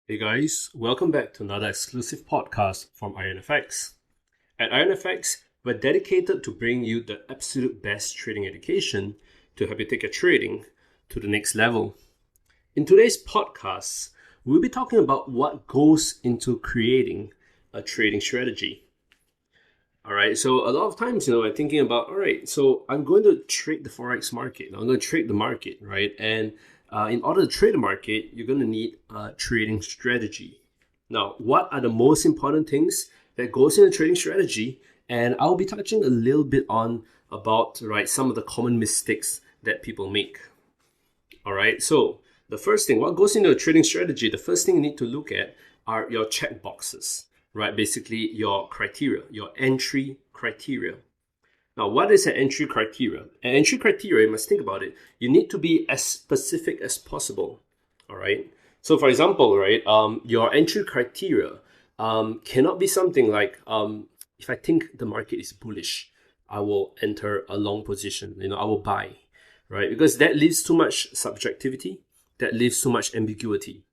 Hey guys, welcome back to another exclusive podcast from IronFX. At IronFX, we're dedicated to bring you the absolute best trading education to help you take your trading to the next level. In today's podcast, we'll be talking about what goes into creating a trading strategy. All right, so a lot of times, we're thinking about, all right, so I'm going to trade the Forex market. I'm going to trade the market, right? And in order to trade the market, you're going to need a trading strategy. Now, what are the most important things that goes in a trading strategy? And I'll be touching a little bit on about, right, some of the common mistakes that people make. All right, so the first thing, what goes into a trading strategy, the first thing you need to look at are your check boxes, right? Basically, your criteria, your entry criteria. Now, what is an entry criteria? An entry criteria, you must think about it. You need to be as specific as possible. All right. So, for example, right, your entry criteria cannot be something like, if I think the market is bullish, I will enter a long position. I will buy, right? Because that leaves too much subjectivity. That leaves too much ambiguity,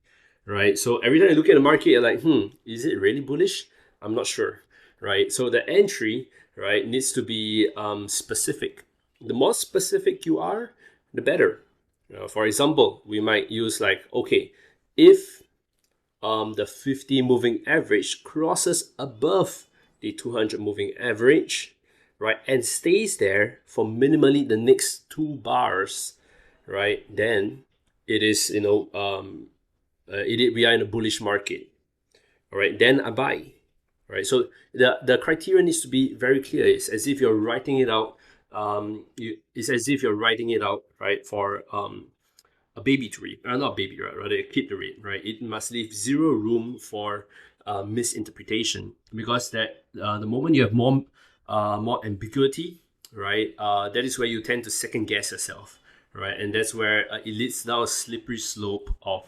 right? So every time you look at the market, you're like, is it really bullish? I'm not sure, right? So the entry, right, needs to be specific. The more specific you are, the better. For example, we might use like, okay, if the 50 moving average crosses above the 200 moving average, right, and stays there for minimally the next two bars, right, then it is, we are in a bullish market. All right, then I buy. Right, so the criteria needs to be very clear. It's as if you're writing it out. It's as if you're writing it out, right, for a baby to read, not a baby, right, rather a kid to read, right. It must leave zero room for misinterpretation, because that the moment you have more ambiguity, right, that is where you tend to second guess yourself, right, and that's where it leads down a slippery slope of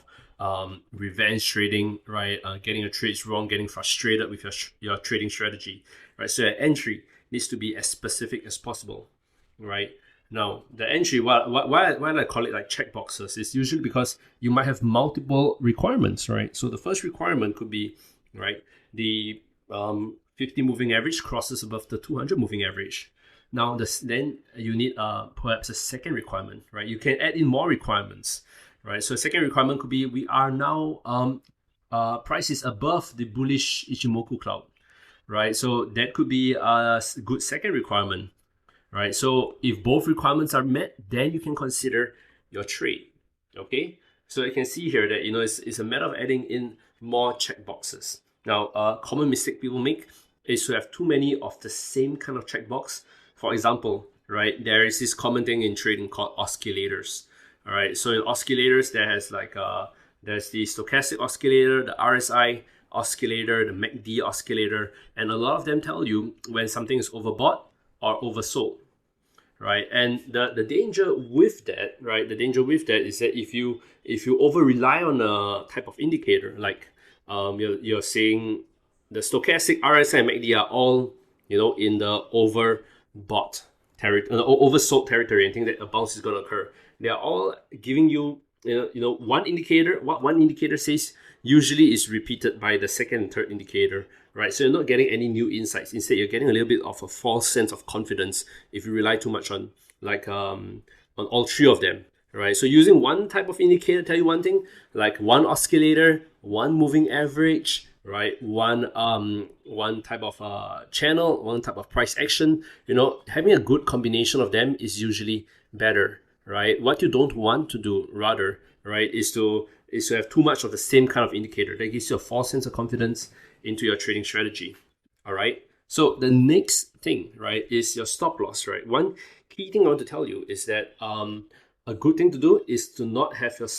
revenge trading, right, getting your trades wrong, getting frustrated with your trading strategy, right. So your entry needs to be as specific as possible, right. Now, the entry, why I call it like checkboxes is usually because you might have multiple requirements, right? So the first requirement could be, right, the 50 moving average crosses above the 200 moving average. Now, then you need perhaps a second requirement, right? You can add in more requirements, right? So a second requirement could be we are now price is above the bullish Ichimoku cloud, right? So that could be a good second requirement, right? So if both requirements are met, then you can consider your trade, okay? So you can see here that, it's a matter of adding in more checkboxes. Now, a common mistake people make is to have too many of the same kind of checkbox. For example, right, there is this common thing in trading called oscillators. All right, so in oscillators, there's the stochastic oscillator, the RSI oscillator, the MACD oscillator, and a lot of them tell you when something is overbought or oversold, right? And the danger with that, right? The danger with that is that if you over rely on a type of indicator, like you're saying the stochastic RSI and MACD are all in the overbought territory, oversold territory, and think that a bounce is going to occur. They are all giving you one indicator. What one indicator says usually is repeated by the second and third indicator, right? So you're not getting any new insights. Instead, you're getting a little bit of a false sense of confidence if you rely too much on on all three of them, right? So using one type of indicator tell you one thing, like one oscillator, one moving average, right? One type of channel, one type of price action. Having a good combination of them is usually better, right? What you don't want to do, rather, right, is to have too much of the same kind of indicator. That gives you a false sense of confidence into your trading strategy. All right. So the next thing, right, is your stop loss, right? One key thing I want to tell you is that a good thing to do is to not have your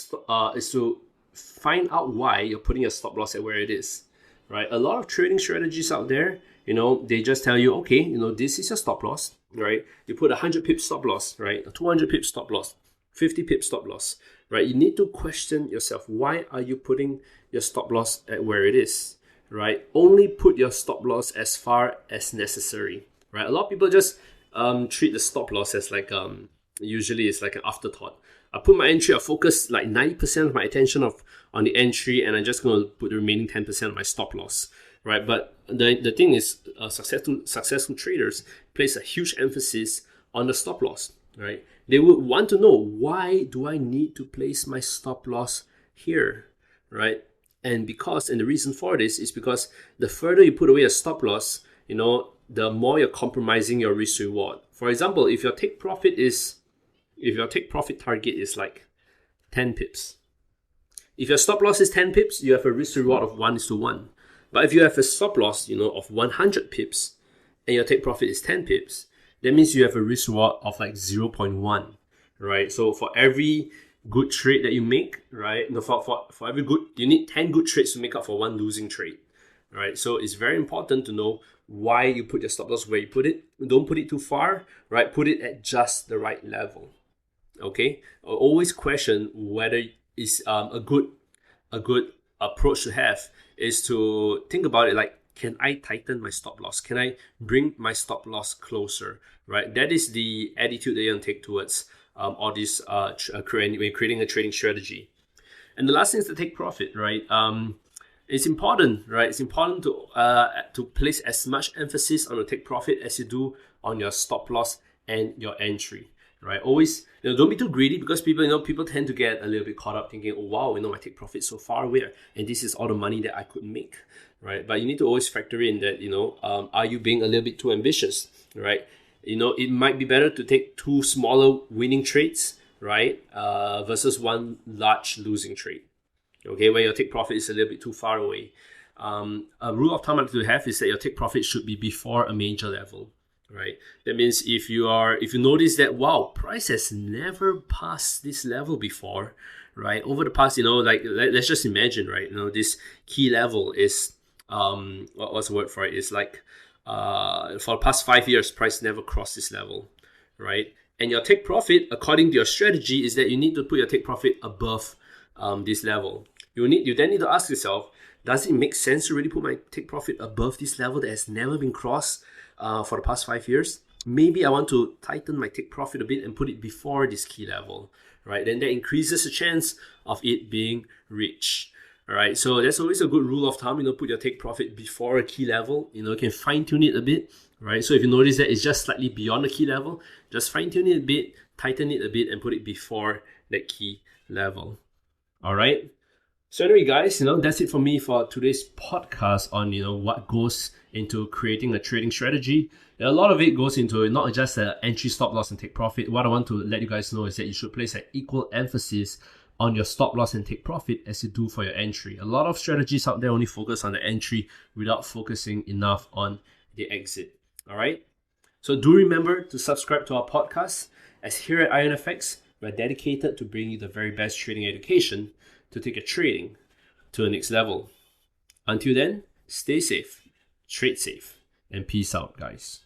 is to find out why you're putting your stop loss at where it is, right? A lot of trading strategies out there, they just tell you, okay, this is your stop loss, right? You put 100 pip stop loss, right? A 200 pip stop loss, 50 pip stop loss, right? You need to question yourself. Why are you putting your stop loss at where it is, right? Only put your stop loss as far as necessary, right? A lot of people just treat the stop loss as like usually it's like an afterthought. I put my entry, I focus like 90% of my attention on the entry, and I'm just going to put the remaining 10% of my stop loss, right? But the thing is, successful traders place a huge emphasis on the stop loss, right? They would want to know, why do I need to place my stop loss here, right? And the reason for this is because the further you put away a stop loss, the more you're compromising your risk reward. For example, if your take profit target is like 10 pips, if your stop loss is 10 pips, you have a risk reward of 1:1. But if you have a stop loss, of 100 pips, and your take profit is 10 pips, that means you have a risk reward of like 0.1, right? So for every good trade that you make, right? For every good, you need 10 good trades to make up for one losing trade, right? So it's very important to know why you put your stop loss where you put it. Don't put it too far, right? Put it at just the right level. Okay, always question whether it's a good approach to have is to think about it like, can I tighten my stop loss? Can I bring my stop loss closer, right? That is the attitude that you can take towards all this creating a trading strategy. And the last thing is to take profit, right? It's important, right? It's important to place as much emphasis on the take profit as you do on your stop loss and your entry, right? Always, don't be too greedy, because people tend to get a little bit caught up thinking, oh wow, my take profit so far away, and this is all the money that I could make, right? But you need to always factor in that, are you being a little bit too ambitious, right? It might be better to take 2 smaller winning trades, right? Versus 1 large losing trade. Okay, where your take profit is a little bit too far away. A rule of thumb I like to have is that your take profit should be before a major level, right? That means if you notice that, wow, price has never passed this level before, right? Over the past, let's just imagine, right? This key level is what's the word for it? It's like for the past 5 years, price never crossed this level, right? And your take profit, according to your strategy, is that you need to put your take profit above this level. You then need to ask yourself, does it make sense to really put my take profit above this level that has never been crossed for the past 5 years? Maybe I want to tighten my take profit a bit and put it before this key level, right? Then that increases the chance of it being reached. All right, so that's always a good rule of thumb. Put your take profit before a key level. You can fine tune it a bit, right? So if you notice that it's just slightly beyond the key level, just fine tune it a bit, tighten it a bit, and put it before that key level. All right. So anyway, guys, that's it for me for today's podcast on, what goes into creating a trading strategy. A lot of it goes into not just the entry, stop loss, and take profit. What I want to let you guys know is that you should place an equal emphasis on your stop loss and take profit as you do for your entry. A lot of strategies out there only focus on the entry without focusing enough on the exit. All right. So do remember to subscribe to our podcast, as here at IronFX, we're dedicated to bringing you the very best trading education to take your trading to the next level. Until then, stay safe, trade safe, and peace out, guys.